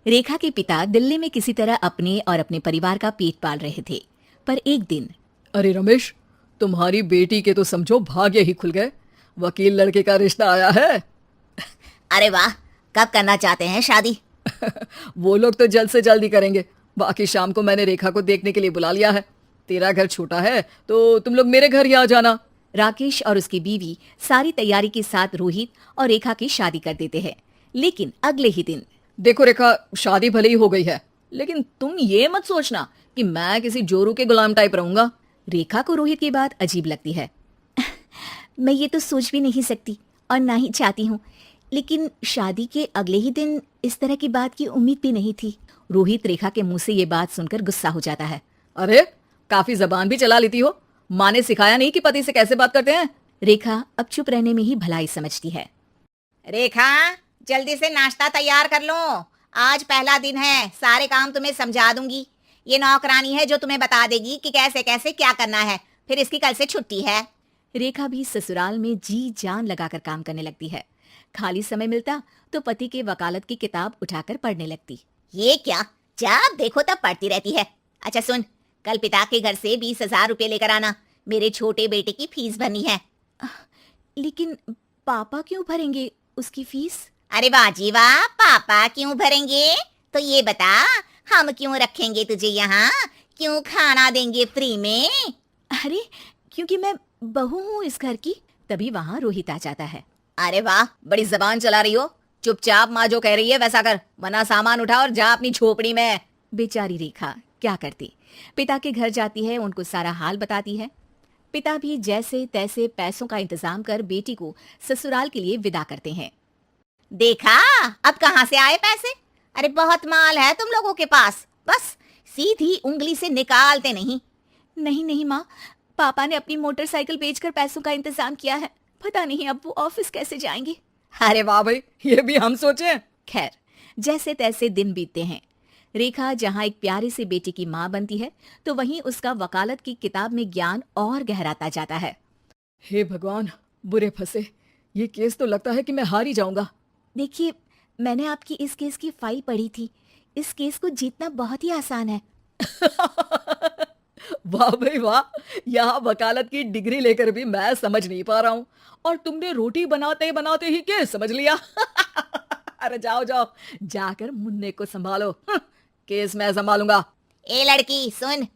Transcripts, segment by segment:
रेखा के पिता दिल्ली में किसी तरह अपने और अपने परिवार का पेट पाल रहे थे, पर एक दिन अरे रमेश, तुम्हारी बेटी के तो समझो भाग्य ही खुल गए। वकील लड़के का रिश्ता आया है। अरे वाह, कब करना चाहते हैं शादी? वो लोग तो जल्द से जल्द ही करेंगे। बाकी शाम को मैंने रेखा को देखने के लिए बुला लिया है। तेरा घर छोटा है तो तुम लोग मेरे घर ही आ जाना। राकेश और उसकी बीवी सारी तैयारी के साथ रोहित और रेखा की शादी कर देते हैं। लेकिन अगले ही दिन देखो रेखा, शादी भले ही हो गई है, लेकिन तुम ये मत सोचना कि मैं किसी जोरू के गुलाम टाइप रहूंगा। रेखा को रोहित की बात अजीब लगती है। मैं ये तो सोच भी नहीं सकती और ना ही चाहती हूँ, लेकिन शादी के अगले ही दिन इस तरह की बात की उम्मीद भी नहीं थी। रोहित रेखा के मुंह से ये बात सुनकर गुस्सा हो जाता है। अरे, काफी जबान भी चला लेती हो। माँ ने सिखाया नहीं कि पति से कैसे बात करते हैं? रेखा अब चुप रहने में ही भलाई समझती है। रेखा, जल्दी से नाश्ता तैयार कर लो। आज पहला दिन है, सारे काम तुम्हें समझा दूंगी। ये नौकरानी है जो तुम्हें बता देगी कि कैसे कैसे क्या करना है। फिर इसकी कल से छुट्टी है। रेखा भी ससुराल में जी जान लगाकर काम करने लगती है। खाली समय मिलता तो पति के वकालत की किताब उठाकर पढ़ने लगती। ये क्या, जब देखो तब पढ़ती रहती है। अच्छा सुन, कल पिता के घर से 20,000 रुपए लेकर आना। मेरे छोटे बेटे की फीस भरनी है। लेकिन पापा क्यों भरेंगे उसकी फीस? अरे वाह जी वाह, पापा क्यों भरेंगे? तो ये बता, हम क्यों रखेंगे तुझे यहाँ? क्यों खाना देंगे फ्री में? अरे, क्योंकि मैं बहू हूँ इस घर की। तभी वहाँ रोहित आ जाता है। अरे वाह, बड़ी जबान चला रही हो। चुपचाप माँ जो कह रही है वैसा कर, वरना सामान उठा और जा अपनी झोपड़ी में। बेचारी रेखा क्या करती, पिता के घर जाती है, उनको सारा हाल बताती है। पिता भी जैसे तैसे पैसों का इंतजाम कर बेटी को ससुराल के लिए विदा करते हैं। देखा, अब कहाँ से आए पैसे? अरे बहुत माल है तुम लोगों के पास, बस सीधी उंगली से निकालते नहीं। नहीं नहीं माँ, पापा ने अपनी मोटरसाइकिल बेचकर पैसों का इंतजाम किया है। पता नहीं अब वो ऑफिस कैसे जाएंगे। अरे वाह भाई, ये भी हम सोचे। खैर, जैसे तैसे दिन बीतते हैं। रेखा जहाँ एक प्यारे से बेटे की माँ बनती है, तो वहीं उसका वकालत की किताब में ज्ञान और गहराता जाता है। हे भगवान, बुरे फंसे। ये केस तो लगता है कि मैं हार ही जाऊंगा। देखिए, मैंने आपकी इस केस की फाइल पढ़ी थी। इस केस को जीतना बहुत ही आसान है। वाह भाई वाह, यहाँ वकालत की डिग्री लेकर भी मैं समझ नहीं पा रहा हूँ, और तुमने रोटी बनाते बनाते ही केस समझ लिया। अरे जाओ जाओ, जाकर मुन्ने को संभालो। केस मैं संभालूंगा। ए लड़की सुन,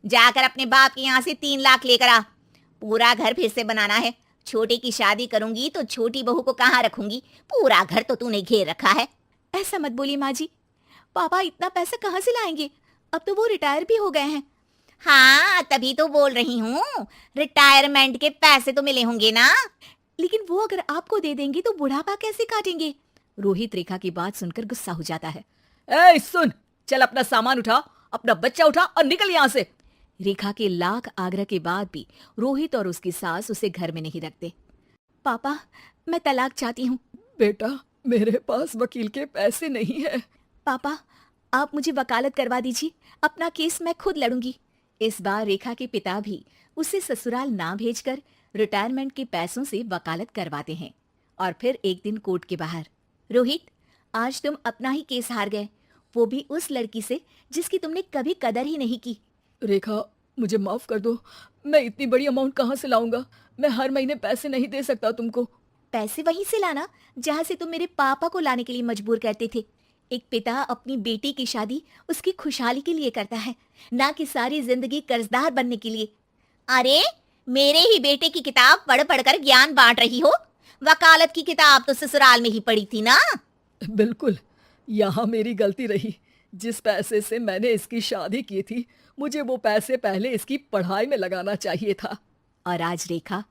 जाकर अपने बाप के यहाँ से 3 लाख लेकर आ। पूरा घर फिर से बनाना है। छोटे की शादी करूंगी तो छोटी बहू को कहाँ रखूंगी? पूरा घर तो तूने घेर रखा है। ऐसा मत बोलिए माँ जी, पापा इतना पैसा कहाँ से लाएंगे? अब तो वो रिटायर भी हो गए हैं। हाँ, तभी तो बोल रही हूँ, रिटायरमेंट के पैसे तो मिले होंगे ना। लेकिन वो अगर आपको दे देंगे तो बुढ़ापा कैसे काटेंगे? रोहित रेखा की बात सुनकर गुस्सा हो जाता है। ए सुन, चल अपना सामान उठा, अपना बच्चा उठा और निकल यहाँ से। रेखा के लाख आग्रह के बाद भी रोहित और उसकी सास उसे घर में नहीं रखते। पापा, मैं तलाक चाहती हूँ। बेटा, मेरे पास वकील के पैसे नहीं है। पापा, आप मुझे वकालत करवा दीजिए, अपना केस मैं खुद लड़ूंगी। इस बार रेखा के पिता भी उसे ससुराल ना भेजकर रिटायरमेंट के पैसों से वकालत करवाते हैं। और फिर एक दिन कोर्ट के बाहर, रोहित, आज तुम अपना ही केस हार गए, वो भी उस लड़की से जिसकी तुमने कभी कदर ही नहीं की। रेखा, मुझे माफ कर दो। मैं इतनी बड़ी अमाउंट कहाँ से लाऊंगा? मैं हर महीने पैसे नहीं दे सकता तुमको। पैसे वहीं से लाना जहाँ से तुम मेरे पापा को लाने के लिए मजबूर करते थे। एक पिता अपनी बेटी की शादी उसकी खुशहाली के लिए करता है, ना कि सारी जिंदगी कर्जदार बनने के लिए। अरे, मेरे ही बेटे की किताब पढ़ पढ़कर ज्ञान बांट रही हो। वकालत की किताब तो ससुराल में ही पढ़ी थी ना। बिल्कुल, यहाँ मेरी गलती रही। जिस पैसे से मैंने इसकी शादी की थी, मुझे वो पैसे पहले इसकी पढ़ाई में लगाना चाहिए था। और आज रेखा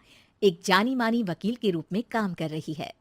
एक जानी मानी वकील के रूप में काम कर रही है।